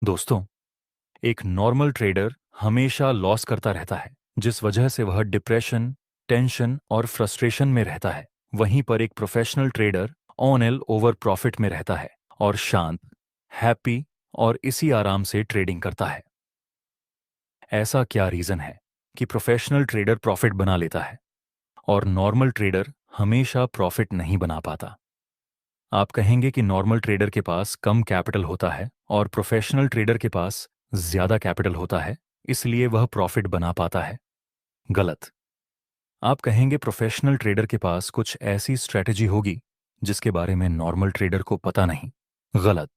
दोस्तों, एक normal trader हमेशा लॉस करता रहता है, जिस वजह से वह डिप्रेशन, टेंशन और फ्रस्ट्रेशन में रहता है। वहीं पर एक professional trader on L over profit में रहता है और शांत, हैप्पी और इसी आराम से ट्रेडिंग करता है। ऐसा क्या रीजन है कि प्रोफेशनल ट्रेडर प्रॉफिट बना लेता है और नॉर्मल ट्रेडर हमेशा प्रॉफिट नहीं बना पाता? आप कहेंगे कि नॉर्मल ट्रेडर के पास कम कैपिटल होता है और प्रोफेशनल ट्रेडर के पास ज्यादा कैपिटल होता है, इसलिए वह प्रॉफिट बना पाता है। गलत। आप कहेंगे प्रोफेशनल ट्रेडर के पास कुछ ऐसी स्ट्रेटजी होगी जिसके बारे में नॉर्मल ट्रेडर को पता नहीं। गलत।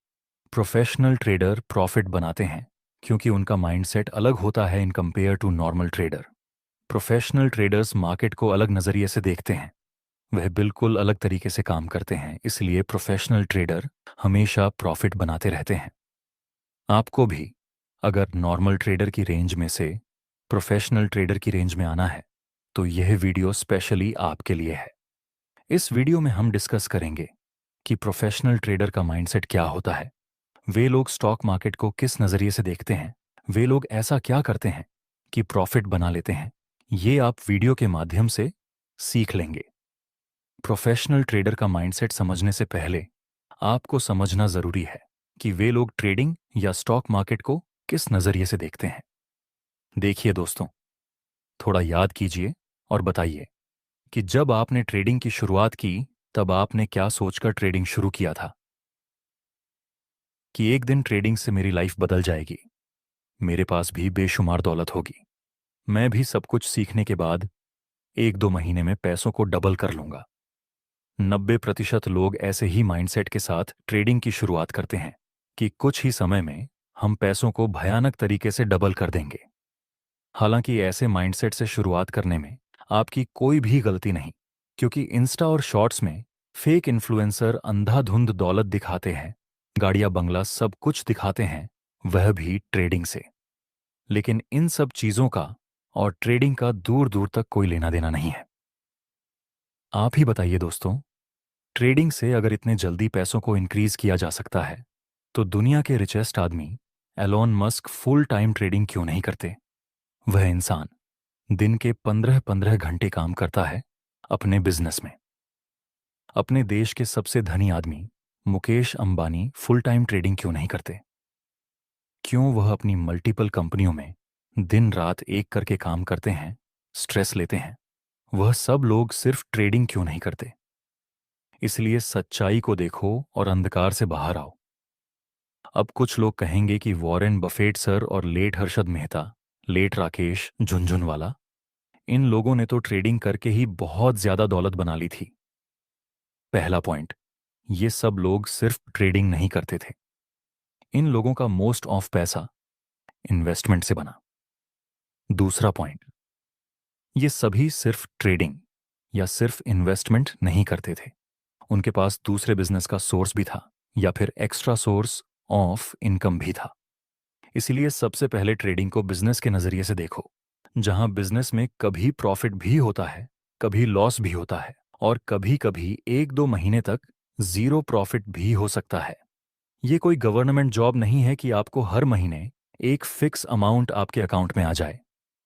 प्रोफेशनल ट्रेडर प्रॉफिट बनाते हैं क्योंकि उनका माइंडसेट अलग होता है in compare to normal trader. Professional traders market को अलग नजरिए से देखते हैं, वह बिल्कुल अलग तरीके से काम करते हैं, इसलिए प्रोफेशनल ट्रेडर हमेशा प्रॉफिट बनाते रहते हैं। आपको भी अगर नॉर्मल ट्रेडर की रेंज में से प्रोफेशनल ट्रेडर की रेंज में आना है तो यह वीडियो स्पेशली आपके लिए है। इस वीडियो में हम डिस्कस करेंगे कि प्रोफेशनल ट्रेडर का माइंडसेट क्या होता है, वे लोग स्टॉक मार्केट को किस नजरिए से देखते हैं, वे लोग ऐसा क्या करते हैं कि प्रॉफिट बना लेते हैं। ये आप वीडियो के माध्यम से सीख लेंगे। प्रोफेशनल ट्रेडर का माइंडसेट समझने से पहले आपको समझना जरूरी है कि वे लोग ट्रेडिंग या स्टॉक मार्केट को किस नजरिए से देखते हैं। देखिए दोस्तों, थोड़ा याद कीजिए और बताइए कि जब आपने ट्रेडिंग की शुरुआत की तब आपने क्या सोचकर ट्रेडिंग शुरू किया था? कि एक दिन ट्रेडिंग से मेरी लाइफ बदल जाएगी, मेरे पास भी बेशुमार दौलत होगी, मैं भी सब कुछ सीखने के बाद 1-2 महीने में पैसों को डबल कर लूंगा। 90% लोग ऐसे ही माइंडसेट के साथ ट्रेडिंग की शुरुआत करते हैं कि कुछ ही समय में हम पैसों को भयानक तरीके से डबल कर देंगे। हालांकि ऐसे माइंडसेट से शुरुआत करने में आपकी कोई भी गलती नहीं, क्योंकि इंस्टा और शॉर्ट्स में फेक इन्फ्लुएंसर अंधाधुंध दौलत दिखाते हैं, गाड़ियां बंगला सब कुछ दिखाते हैं, वह भी ट्रेडिंग से। लेकिन इन सब चीजों का और ट्रेडिंग का दूर दूर तक कोई लेना देना नहीं है। आप ही बताइए दोस्तों, ट्रेडिंग से अगर इतने जल्दी पैसों को इंक्रीज किया जा सकता है तो दुनिया के रिचेस्ट आदमी Elon Musk full time trading क्यों नहीं करते? वह इंसान दिन के 15-15 घंटे काम करता है अपने बिजनेस में। अपने देश के सबसे धनी आदमी Mukesh Ambani full time trading क्यों नहीं करते? क्यों वह अपनी मल्टीपल कंपनियों में दिन रात एक करके काम करते हैं, स्ट्रेस लेते हैं? वह सब लोग सिर्फ ट्रेडिंग क्यों नहीं करते? इसलिए सच्चाई को देखो और अंधकार से बाहर आओ। अब कुछ लोग कहेंगे कि वॉरेन बफेट सर और लेट हर्षद मेहता, लेट राकेश झुनझुनवाला, इन लोगों ने तो ट्रेडिंग करके ही बहुत ज्यादा दौलत बना ली थी। पहला पॉइंट, ये सब लोग सिर्फ ट्रेडिंग नहीं करते थे। इन लोगों का मोस्ट ऑफ पैसा इन्वेस्टमेंट से बना। दूसरा पॉइंट, ये सभी सिर्फ ट्रेडिंग या सिर्फ इन्वेस्टमेंट नहीं करते थे, उनके पास दूसरे बिजनेस का सोर्स भी था या फिर एक्स्ट्रा सोर्स ऑफ इनकम भी था। इसीलिए सबसे पहले ट्रेडिंग को बिजनेस के नजरिए से देखो, जहां बिजनेस में कभी प्रॉफिट भी होता है, कभी लॉस भी होता है और कभी कभी 1-2 महीने तक जीरो प्रॉफिट भी हो सकता है। ये कोई गवर्नमेंट जॉब नहीं है कि आपको हर महीने एक फिक्स अमाउंट आपके अकाउंट में आ जाए।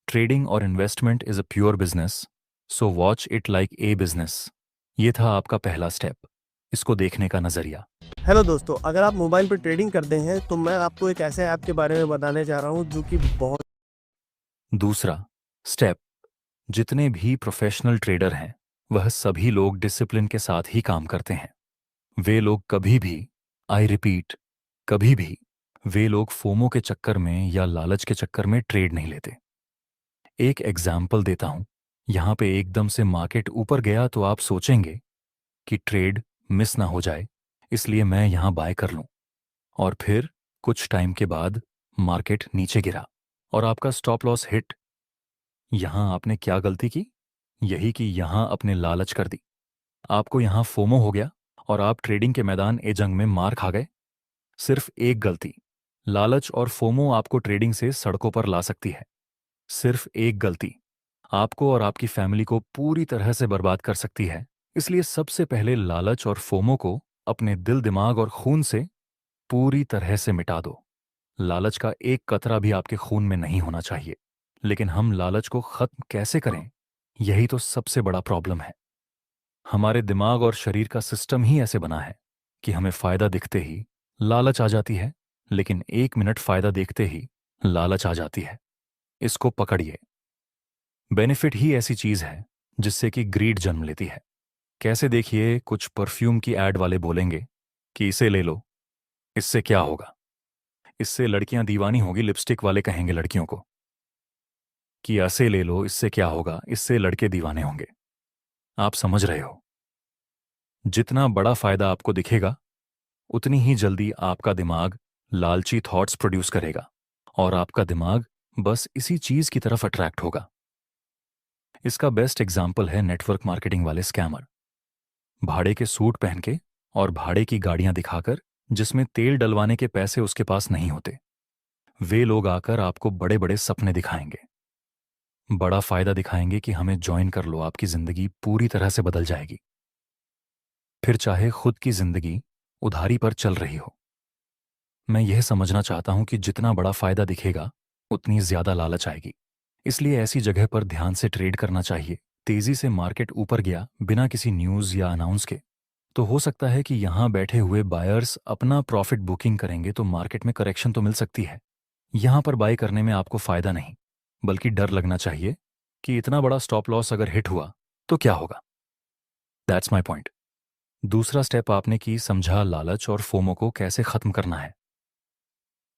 ट्रेडिंग और investment is a pure business, so watch it like a business. ये था आपका पहला स्टेप, इसको देखने का नजरिया। हेलो दोस्तों, अगर आप मोबाइल पर ट्रेडिंग करते हैं तो मैं आपको एक ऐसे ऐप के बारे में बताने जा रहा हूं जो कि बहुत दूसरा स्टेप, जितने भी प्रोफेशनल ट्रेडर हैं वह सभी लोग डिसिप्लिन के साथ ही काम करते हैं। वे लोग कभी भी, आई रिपीट, कभी भी वे लोग फोमो के चक्कर में या लालच के चक्कर में ट्रेड नहीं लेते। एक एग्जाम्पल देता हूं, यहां पे एकदम से मार्केट ऊपर गया तो आप सोचेंगे कि ट्रेड मिस ना हो जाए, इसलिए मैं यहां बाय कर लूं, और फिर कुछ टाइम के बाद मार्केट नीचे गिरा और आपका स्टॉप लॉस हिट। यहां आपने क्या गलती की? यही कि यहां अपने लालच कर दी, आपको यहां फोमो हो गया और आप ट्रेडिंग के मैदान ए जंग में मार खा गए। सिर्फ एक गलती, लालच और फोमो आपको ट्रेडिंग से सड़कों पर ला सकती है। सिर्फ एक गलती आपको और आपकी फैमिली को पूरी तरह से बर्बाद कर सकती है। इसलिए सबसे पहले लालच और फोमो को अपने दिल, दिमाग और खून से पूरी तरह से मिटा दो। लालच का एक कतरा भी आपके खून में नहीं होना चाहिए। लेकिन हम लालच को खत्म कैसे करें, यही तो सबसे बड़ा प्रॉब्लम है। हमारे दिमाग और शरीर का सिस्टम ही ऐसे बना है कि हमें फायदा दिखते ही लालच आ जाती है, लेकिन 1 मिनट फायदा देखते ही लालच आ जाती है। इसको पकड़िए। बेनिफिट ही ऐसी चीज है जिससे कि ग्रीड जन्म लेती है। कैसे? देखिए, कुछ परफ्यूम की एड वाले बोलेंगे कि इसे ले लो, इससे क्या होगा, इससे लड़कियां दीवानी होगी। लिपस्टिक वाले कहेंगे लड़कियों को कि ऐसे ले लो, इससे क्या होगा, इससे लड़के दीवाने होंगे। आप समझ रहे हो? जितना बड़ा फायदा आपको दिखेगा, उतनी ही जल्दी आपका दिमाग लालची थॉट्स प्रोड्यूस करेगा और आपका दिमाग बस इसी चीज की तरफ अट्रैक्ट होगा। इसका बेस्ट एग्जाम्पल है नेटवर्क मार्केटिंग वाले स्कैमर। भाड़े के सूट पहन के और भाड़े की गाड़ियां दिखाकर, जिसमें तेल डलवाने के पैसे उसके पास नहीं होते, वे लोग आकर आपको बड़े बड़े सपने दिखाएंगे, बड़ा फायदा दिखाएंगे कि हमें ज्वाइन कर लो, आपकी जिंदगी पूरी तरह से बदल जाएगी। फिर चाहे खुद की जिंदगी उधारी पर चल रही हो। मैं यह समझना चाहता हूं कि जितना बड़ा फायदा दिखेगा, उतनी ज्यादा लालच आएगी। इसलिए ऐसी जगह पर ध्यान से ट्रेड करना चाहिए। तेजी से मार्केट ऊपर गया बिना किसी न्यूज या अनाउंस के, तो हो सकता है कि यहां बैठे हुए बायर्स अपना प्रॉफिट बुकिंग करेंगे, तो मार्केट में करेक्शन तो मिल सकती है। यहां पर बाय करने में आपको फायदा नहीं, बल्कि डर लगना चाहिए कि इतना बड़ा स्टॉप लॉस अगर हिट हुआ तो क्या होगा। That's my point. दूसरा स्टेप आपने की समझा लालच और फोमो को कैसे खत्म करना है।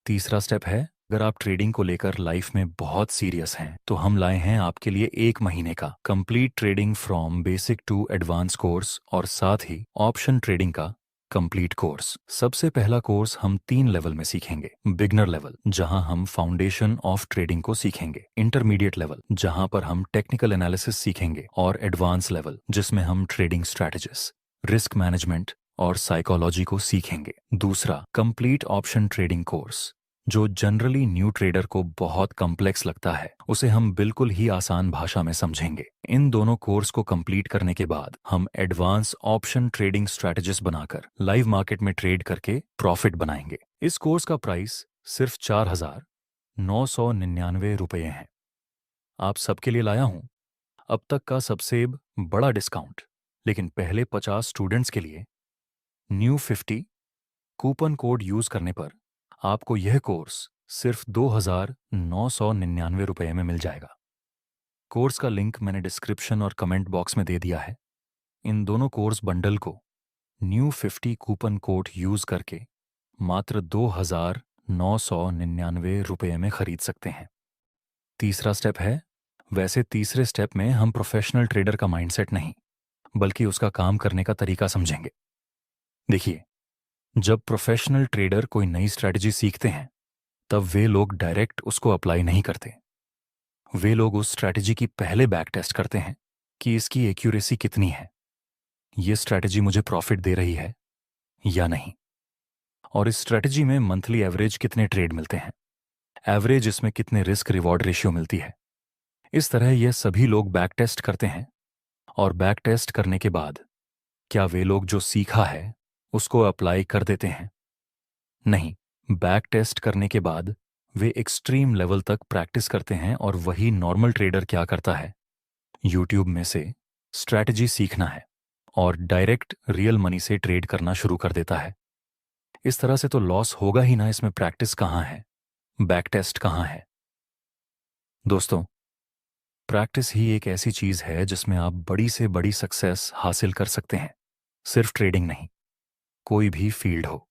तीसरा स्टेप है, अगर आप ट्रेडिंग को लेकर लाइफ में बहुत सीरियस हैं, तो हम लाए हैं आपके लिए 1 महीने का complete trading from basic to advance course और साथ ही ऑप्शन ट्रेडिंग का कंप्लीट कोर्स। सबसे पहला कोर्स हम 3 लेवल में सीखेंगे। बिगनर लेवल, जहां हम फाउंडेशन ऑफ ट्रेडिंग को सीखेंगे। इंटरमीडिएट लेवल, जहां पर हम टेक्निकल एनालिसिस सीखेंगे। और एडवांस लेवल, जिसमें हम ट्रेडिंग स्ट्रैटेजीज, रिस्क मैनेजमेंट और साइकोलॉजी को सीखेंगे। दूसरा, कंप्लीट ऑप्शन ट्रेडिंग कोर्स, जो जनरली न्यू ट्रेडर को बहुत कॉम्प्लेक्स लगता है, उसे हम बिल्कुल ही आसान भाषा में समझेंगे। इन दोनों कोर्स को कंप्लीट करने के बाद हम एडवांस ऑप्शन ट्रेडिंग स्ट्रैटेजिस्ट बनाकर लाइव मार्केट में ट्रेड करके प्रॉफिट बनाएंगे। इस कोर्स का प्राइस सिर्फ 4,999 रुपये है। आप सबके लिए लाया हूं अब तक का सबसे बड़ा डिस्काउंट। लेकिन पहले 50 स्टूडेंट्स के लिए न्यू 50 कूपन कोड यूज करने पर आपको यह कोर्स सिर्फ 2,999 रुपये में मिल जाएगा। कोर्स का लिंक मैंने डिस्क्रिप्शन और कमेंट बॉक्स में दे दिया है। इन दोनों कोर्स बंडल को न्यू 50 कूपन कोड यूज करके मात्र 2,999 रुपये में खरीद सकते हैं। तीसरा स्टेप है, वैसे तीसरे स्टेप में हम प्रोफेशनल ट्रेडर का माइंडसेट नहीं, बल्कि उसका काम करने का तरीका समझेंगे। देखिए, जब प्रोफेशनल ट्रेडर कोई नई स्ट्रैटेजी सीखते हैं, तब वे लोग डायरेक्ट उसको अप्लाई नहीं करते। वे लोग उस स्ट्रैटेजी की पहले बैक टेस्ट करते हैं कि इसकी एक्यूरेसी कितनी है, ये स्ट्रैटेजी मुझे प्रॉफिट दे रही है या नहीं, और इस स्ट्रैटेजी में मंथली एवरेज कितने ट्रेड मिलते हैं, एवरेज इसमें कितने रिस्क रिवॉर्ड रेशियो मिलती है। इस तरह यह सभी लोग बैक टेस्ट करते हैं। और बैक टेस्ट करने के बाद क्या वे लोग जो सीखा है उसको अप्लाई कर देते हैं? नहीं। बैक टेस्ट करने के बाद वे एक्सट्रीम लेवल तक प्रैक्टिस करते हैं। और वही नॉर्मल ट्रेडर क्या करता है, यूट्यूब में से स्ट्रैटेजी सीखना है और डायरेक्ट रियल मनी से ट्रेड करना शुरू कर देता है। इस तरह से तो लॉस होगा ही ना। इसमें प्रैक्टिस कहाँ है, बैक टेस्ट कहाँ है? दोस्तों, प्रैक्टिस ही एक ऐसी चीज है जिसमें आप बड़ी से बड़ी सक्सेस हासिल कर सकते हैं। सिर्फ ट्रेडिंग नहीं, कोई भी फील्ड हो,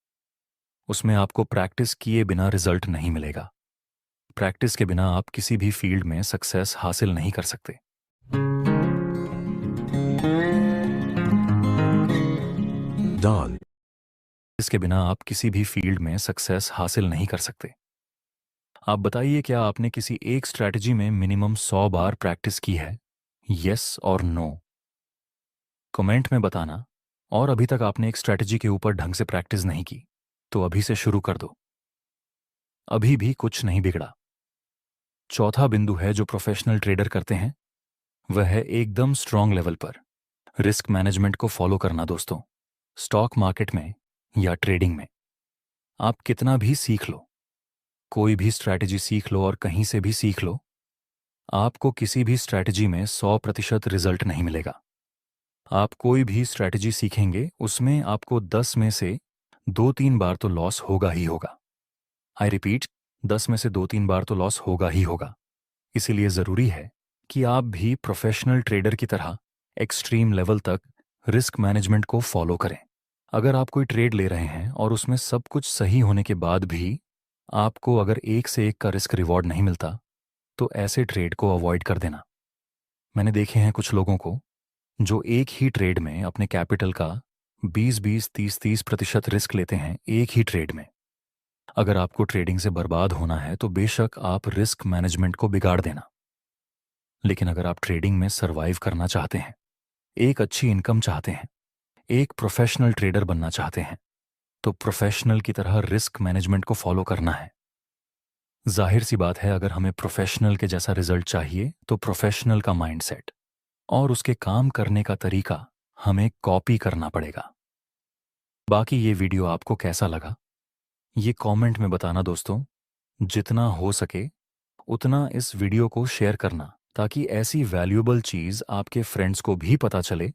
उसमें आपको प्रैक्टिस किए बिना रिजल्ट नहीं मिलेगा। प्रैक्टिस के बिना आप किसी भी फील्ड में सक्सेस हासिल नहीं कर सकते। Dawn. इसके बिना आप किसी भी फील्ड में सक्सेस हासिल नहीं कर सकते। आप बताइए, क्या आपने किसी एक स्ट्रैटेजी में मिनिमम 100 बार प्रैक्टिस की है? यस और नो? कमेंट में बताना। और अभी तक आपने एक स्ट्रैटेजी के ऊपर ढंग से प्रैक्टिस नहीं की, तो अभी से शुरू कर दो। अभी भी कुछ नहीं बिगड़ा। चौथा बिंदु है जो प्रोफेशनल ट्रेडर करते हैं, वह है एकदम स्ट्रांग लेवल पर रिस्क मैनेजमेंट को फॉलो करना। दोस्तों, स्टॉक मार्केट में या ट्रेडिंग में आप कितना भी सीख लो, कोई भी स्ट्रैटेजी सीख लो और कहीं से भी सीख लो, आपको किसी भी स्ट्रैटेजी में 100% रिजल्ट नहीं मिलेगा। आप कोई भी स्ट्रैटेजी सीखेंगे उसमें आपको 10 में से 2-3 बार तो लॉस होगा ही होगा। आई रिपीट, 10 में से 2-3 बार तो लॉस होगा ही होगा। इसीलिए ज़रूरी है कि आप भी प्रोफेशनल ट्रेडर की तरह एक्सट्रीम लेवल तक रिस्क मैनेजमेंट को फॉलो करें। अगर आप कोई ट्रेड ले रहे हैं और उसमें सब कुछ सही होने के बाद भी आपको अगर एक से एक का रिस्क रिवॉर्ड नहीं मिलता, तो ऐसे ट्रेड को अवॉइड कर देना। मैंने देखे हैं कुछ लोगों को जो एक ही ट्रेड में अपने कैपिटल का 20-20, 30-30% रिस्क लेते हैं एक ही ट्रेड में। अगर आपको ट्रेडिंग से बर्बाद होना है तो बेशक आप रिस्क मैनेजमेंट को बिगाड़ देना, लेकिन अगर आप ट्रेडिंग में सरवाइव करना चाहते हैं, एक अच्छी इनकम चाहते हैं, एक प्रोफेशनल ट्रेडर बनना चाहते हैं, तो प्रोफेशनल की तरह रिस्क मैनेजमेंट को फॉलो करना है। जाहिर सी बात है, अगर हमें प्रोफेशनल के जैसा रिजल्ट चाहिए तो प्रोफेशनल का माइंडसेट और उसके काम करने का तरीका हमें कॉपी करना पड़ेगा। बाकी ये वीडियो आपको कैसा लगा, ये कमेंट में बताना दोस्तों। जितना हो सके उतना इस वीडियो को शेयर करना, ताकि ऐसी वैल्यूएबल चीज़ आपके फ्रेंड्स को भी पता चले